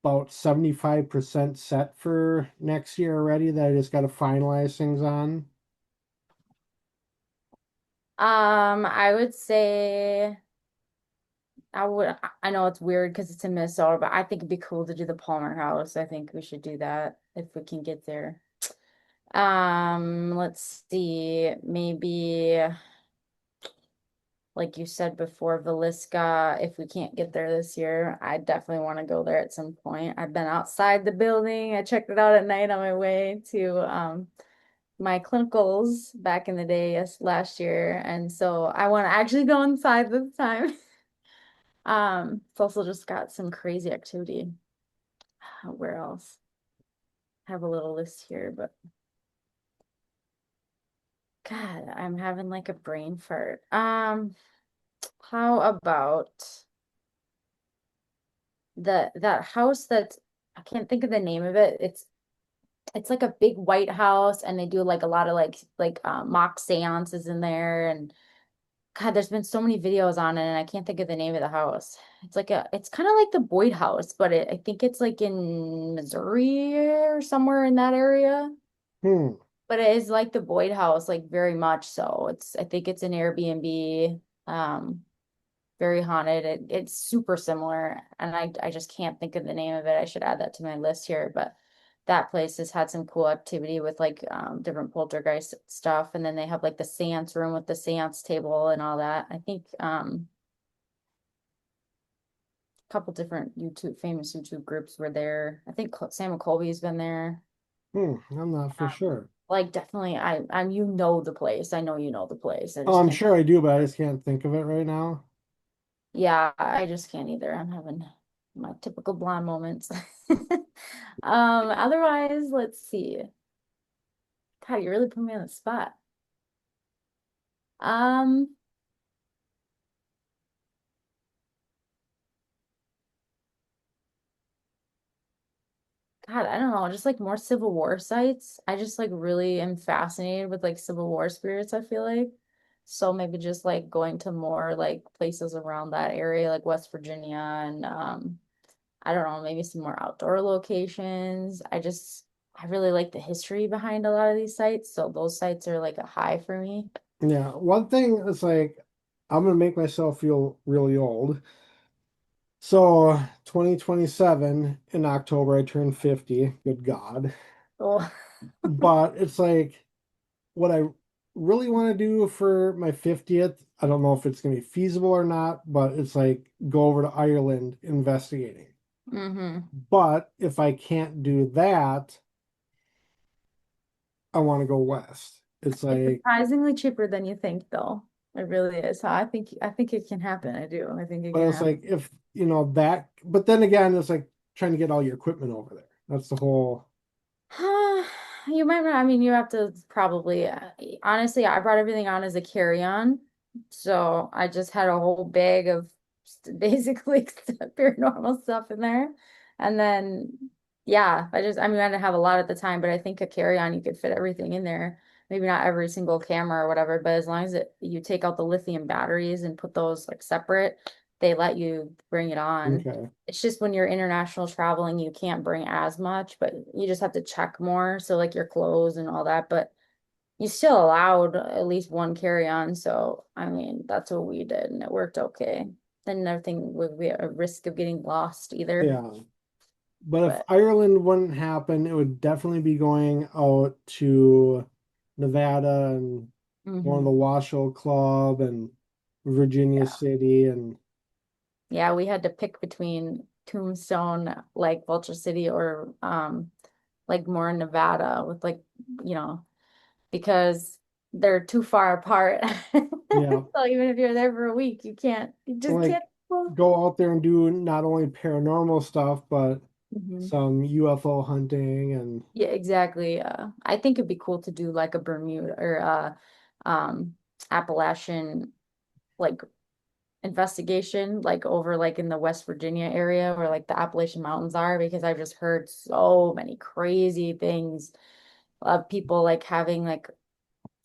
about 75% set for next year already that I just got to finalize things on. I would say I know it's weird because it's in Minnesota, but I think it'd be cool to do the Palmer House. I think we should do that if we can get there. Let's see, maybe like you said before, Villisca, if we can't get there this year, I definitely want to go there at some point. I've been outside the building. I checked it out at night on my way to my clinicals back in the day, yes, last year. And so I want to actually go inside this time. It's also just got some crazy activity. Where else? I have a little list here, but God, I'm having like a brain fart. How about that house that I can't think of the name of it. It's like a big white house and they do like a lot of mock seances in there and God, there's been so many videos on it and I can't think of the name of the house. It's kind of like the Boyd House, but I think it's like in Missouri or somewhere in that area. Hmm. But it is like the Boyd House, like very much so. I think it's an Airbnb. Um, very haunted. It's super similar, and I just can't think of the name of it. I should add that to my list here, but that place has had some cool activity with different poltergeist stuff, and then they have like the seance room with the seance table and all that. I think a couple different famous YouTube groups were there. I think Sam McColby's been there. I'm not for sure. Like definitely, I'm you know the place. I know you know the place. I Oh, just I'm can't. sure I do, but I just can't think of it right now. Yeah, I just can't either. I'm having my typical blonde moments. Otherwise, let's see. God, you really put me on the spot. Um, God, I don't know, just like more Civil War sites. I just like really am fascinated with like Civil War spirits, I feel like. So maybe just like going to more like places around that area, like West Virginia and I don't know, maybe some more outdoor locations. I really like the history behind a lot of these sites, so those sites are like a high for me. Yeah, one thing is like, I'm gonna make myself feel really old. So, 2027 in October, I turned 50. Good God. Oh, But it's like what I really want to do for my 50th. I don't know if it's gonna be feasible or not, but it's like go over to Ireland investigating. hmm. But if I can't do that, I want to go west. It's It's like, surprisingly cheaper than you think, though. It really is. So I think it can happen. I do. I think it but can it's happen. like if that, but then again, it's like trying to get all your equipment over there. That's the whole, You might not, I mean, you have to probably, honestly, I brought everything on as a carry-on. So I just had a whole bag of basically paranormal stuff in there. And then, yeah, I mean, I didn't have a lot at the time, but I think a carry-on, you could fit everything in there. Maybe not every single camera or whatever, but as long as you take out the lithium batteries and put those like separate, they let you bring it on. okay. It's just when you're international traveling, you can't bring as much, but you just have to check more. So like your clothes and all that, but you still allowed at least one carry-on. So I mean, that's what we did and it worked okay. Then nothing would be a risk of getting lost either. Yeah. But if But Ireland wouldn't happen, it would definitely be going out to Nevada and going to the mhm. Washoe Club and Virginia Yeah. City. And Yeah, we had to pick between Tombstone, like Vulture City, or like more in Nevada with you know, because they're too far apart. yeah, So even if you're there for a week, you just like can't. Well, go out there and do not only paranormal stuff, but mhm. some UFO hunting and Yeah, exactly. I think it'd be cool to do like a Bermuda or Appalachian like investigation, like over like in the West Virginia area where like the Appalachian Mountains are, because I've just heard so many crazy things of people like having like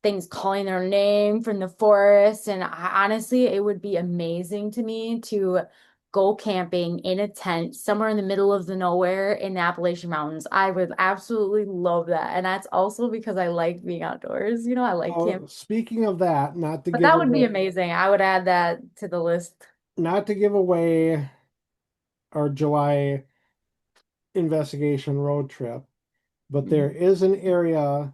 things calling their name from the forest. And honestly, it would be amazing to me to go camping in a tent somewhere in the middle of the nowhere in the Appalachian Mountains. I would absolutely love that. And that's also because I like being outdoors. I like Oh, camping. speaking of that, But that would be amazing. I would add that to the list. not to give away our July investigation road trip, but there Mhm. is an area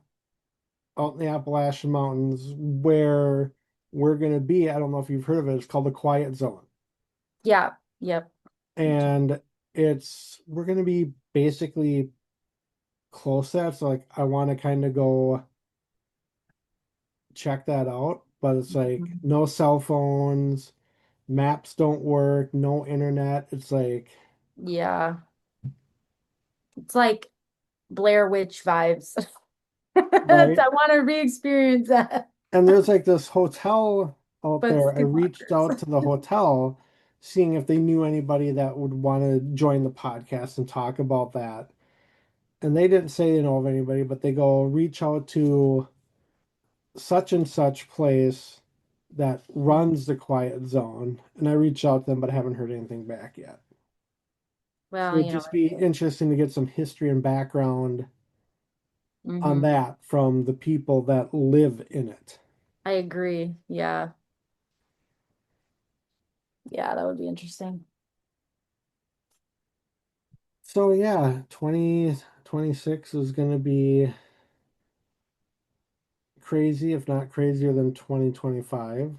out in the Appalachian Mountains where we're going to be. I don't know if you've heard of it. It's called the Quiet Zone. Yeah. Yep. And we're going to be basically close to that. So, like, I want to kind of go check that out. But it's like Mhm. no cell phones, maps don't work, no internet. It's like, Yeah. It's like Blair Witch vibes. right? I want to re-experience that, And there's like this hotel out but there. I reached skinwalkers. out to the hotel, seeing if they knew anybody that would want to join the podcast and talk about that. And they didn't say they know of anybody, but they go reach out to such and such place that runs the quiet zone. And I reached out to them, but I haven't heard anything back yet. So Well, it'd just be maybe. interesting to get some history and background on Hmm. that from the people that live in it. I agree. Yeah. Yeah, that would be interesting. So yeah, 2026 is going to be crazy, if not crazier than 2025.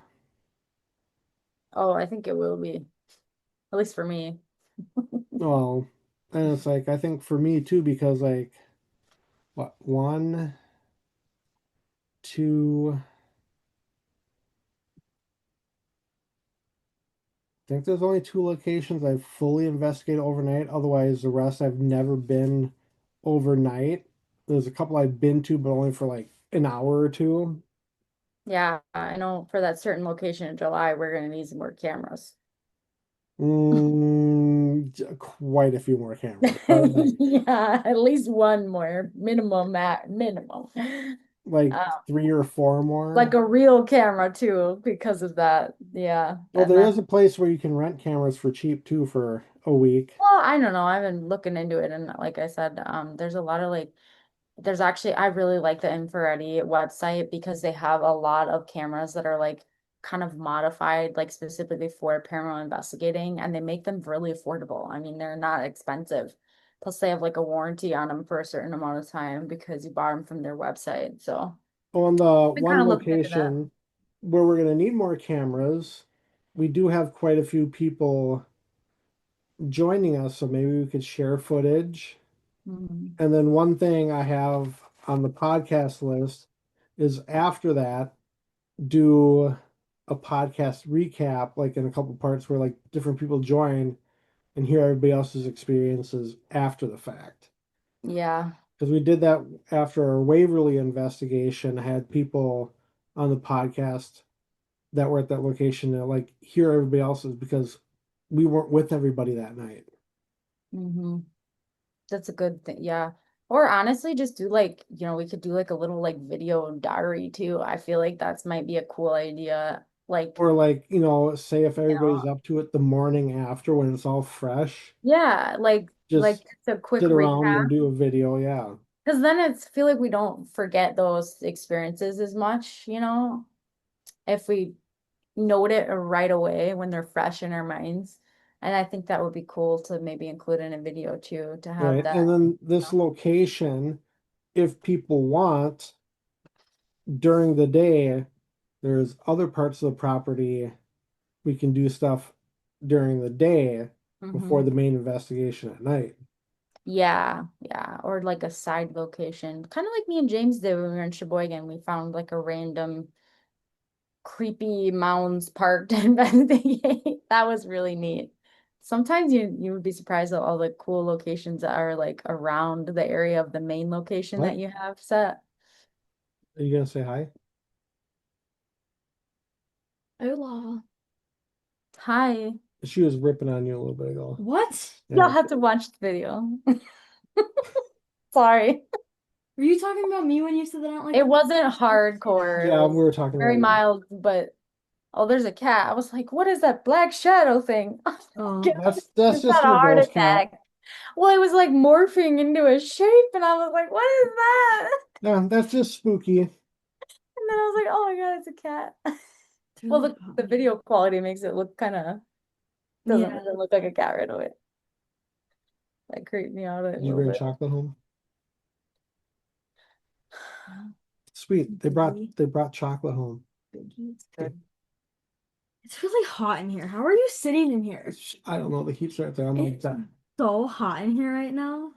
Oh, I think it will be, at least for me. Well, and it's like, I think for me too, because like, what, one, two, I think there's only two locations I've fully investigated overnight. Otherwise, the rest I've never been overnight. There's a couple I've been to, but only for like an hour or two. Yeah, I know for that certain location in July, we're gonna need some more cameras. Quite a few more cameras. Probably Yeah, at least one more minimum at minimum. like Um, three or four like more. a real camera too, because of that. Yeah, Well, and there then is a place where you can rent cameras for cheap too for a week. well, I don't know. I've been looking into it, and like I said, there's a lot of like there's actually I really like the Infrared website because they have a lot of cameras that are like kind of modified like specifically for paranormal investigating, and they make them really affordable. I mean, they're not expensive. Plus they have like a warranty on them for a certain amount of time because you bought them from their website. So On the we kind one of looking into that. location where we're going to need more cameras, we do have quite a few people joining us, so maybe we could share footage. Mhm. And then one thing I have on the podcast list is after that, do a podcast recap, like in a couple parts where like different people join and hear everybody else's experiences after the fact. Yeah. Because we did that after our Waverly investigation. I had people on the podcast that were at that location to like hear everybody else's because we weren't with everybody that night. Hmm. That's a good thing. Yeah. Or honestly, just do like, we could do like a little like video diary too. I feel like that's might be a cool idea. Like, Or like, say if you everybody's know, up to it the morning after when it's all fresh, yeah, like just just a quick sit around and recap. do a video. Yeah. Because then it's feel like we don't forget those experiences as much, if we note it right away when they're fresh in our minds. And I think that would be cool to maybe include in a video too, to have Right. that, And then you this know. location, if people want, during the day, there's other parts of the property we can do stuff during the day before Hmm. the main investigation at night. Yeah, yeah. Or like a side location. Kind of like me and James did when we were in Sheboygan. We found like a random creepy mounds park to investigate. That was really neat. Sometimes you would be surprised at all the cool locations that are like around the area of the main location that What? you have set. Are you gonna say hi? Hola. Hi. She was ripping on you a little bit ago. What? Y'all Yeah. have to watch the video. Sorry. Were you talking about me when you said that I don't like It the wasn't say hardcore. that? It Yeah, we was were talking very about you. mild, but oh, there's a cat. I was like, what is that black shadow thing? Oh my Oh, God. That's Just just had a your heart ghost cat. attack. Well, it was like morphing into a shape, and I was like, what is that? Yeah, that's just spooky. And then I was like, oh my God, it's a cat. it's Well, really hot the in here. video quality makes it look kind of doesn't Yeah. really look like a cat right away. That creeped me out a Did you little bring bit. chocolate home? Sweet. They brought Biggie, they brought chocolate home. Biggie. It's good. It's really hot in here. How are you sitting in here? I don't know. The heat's right there. I'm like It's that. so hot in here right now.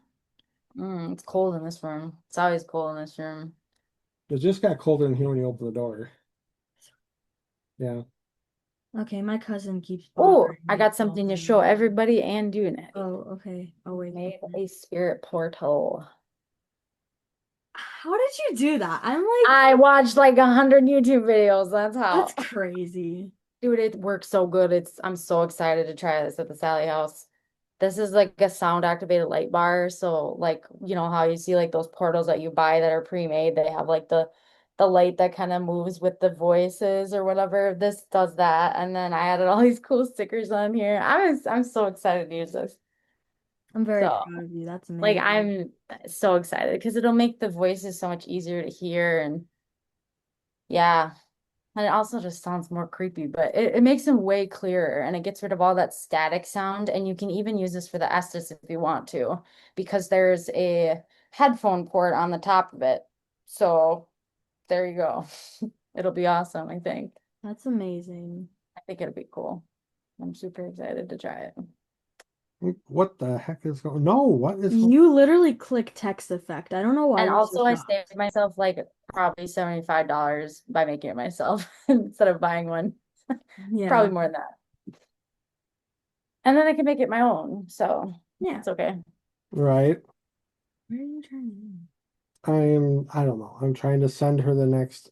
It's cold in this room. It's always cold in this room. It just got colder in here when you open the door. Yeah. Okay, my cousin keeps Oh, bothering I me. got something to show everybody and you, Natty. Oh, okay. I'll wait for Made that. a spirit portal. How did you do that? I'm like, I watched like 100 YouTube videos. That's that's how. crazy. Dude, it works so good. I'm so excited to try this at the Sally house. This is like a sound activated light bar. So like, you know how you see like those portals that you buy that are pre-made, they have like the light that kind of moves with the voices or whatever. This does that. And then I added all these cool stickers on here. I'm so excited to use this. I'm very So proud of you. That's like amazing. I'm so excited because it'll make the voices so much easier to hear and yeah. And it also just sounds more creepy, but it makes them way clearer and it gets rid of all that static sound. And you can even use this for the Estes if you want to, because there's a headphone port on the top of it. So there you go. It'll be awesome, I think. That's amazing. I think it'll be cool. I'm super excited to try it. What the heck is going? No, what is going? You literally click text effect. I don't know why And you're so also I saved shocked. myself like probably $75 by making it myself instead of buying one. Yeah. Probably more than that. And then I can make it my own. So Yeah. it's okay. Right. Where are you trying I don't know. I'm trying to send her the next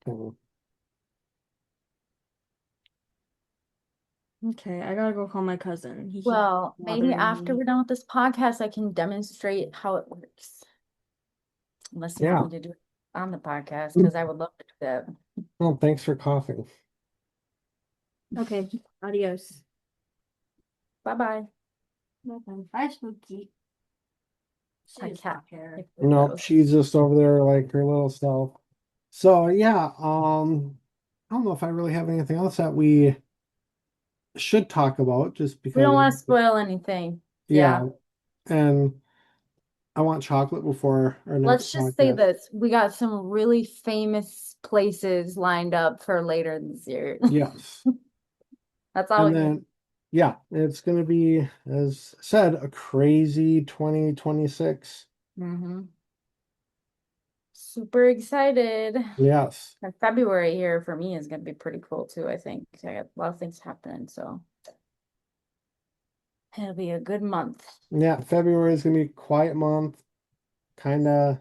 thing. to? Okay, I gotta go call my cousin. He keeps Well, maybe bothering after me. we're done with this podcast, I can demonstrate how it works. Unless you want Yeah. me to do it on the podcast, because I would love to do that. Well, thanks for coughing. Okay, adios. Bye-bye. Bye, bye, Spooky. She My does cat. not care. If it Nope, goes. she's just over there like her little self. So yeah, I don't know if I really have anything else that we should talk about just We don't because want to spoil anything. yeah, Yeah. and I want chocolate before our next Let's just say podcast. this. We got some really famous places lined up for later this year. Yes. That's all And we need. then yeah, it's gonna be, as said, a crazy 2026. Hmm. Super excited. Yes. And February here for me is going to be pretty cool too, I think. I got a lot of things happening, so it'll be a good month. Yeah, February is gonna be a quiet month, kinda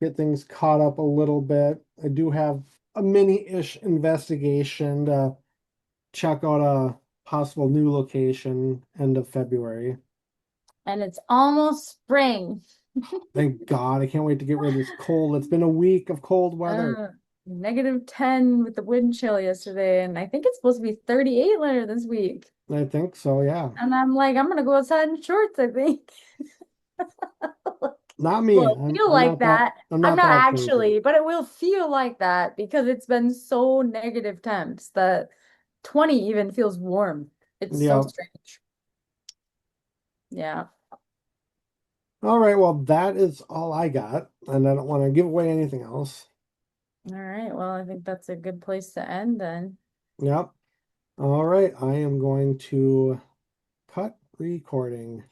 get things caught up a little bit. I do have a mini-ish investigation to check out a possible new location end of February. And it's almost spring. Thank God, I can't wait to get rid of this cold. It's been a week of cold weather. Uh, -10 with the wind chill yesterday, and I think it's supposed to be 38 later this week. I think so, yeah. And I'm like, I'm gonna go outside in shorts, I think. Not me. Will I'm feel I'm like not that that. I'm I'm not not that crazy. actually, but it will feel like that because it's been so negative temps that 20 even feels warm. It's so Yeah. strange. Yeah. All right, well, that is all I got, and I don't want to give away anything else. All right. Well, I think that's a good place to end then. Yep. All right, I am going to cut recording.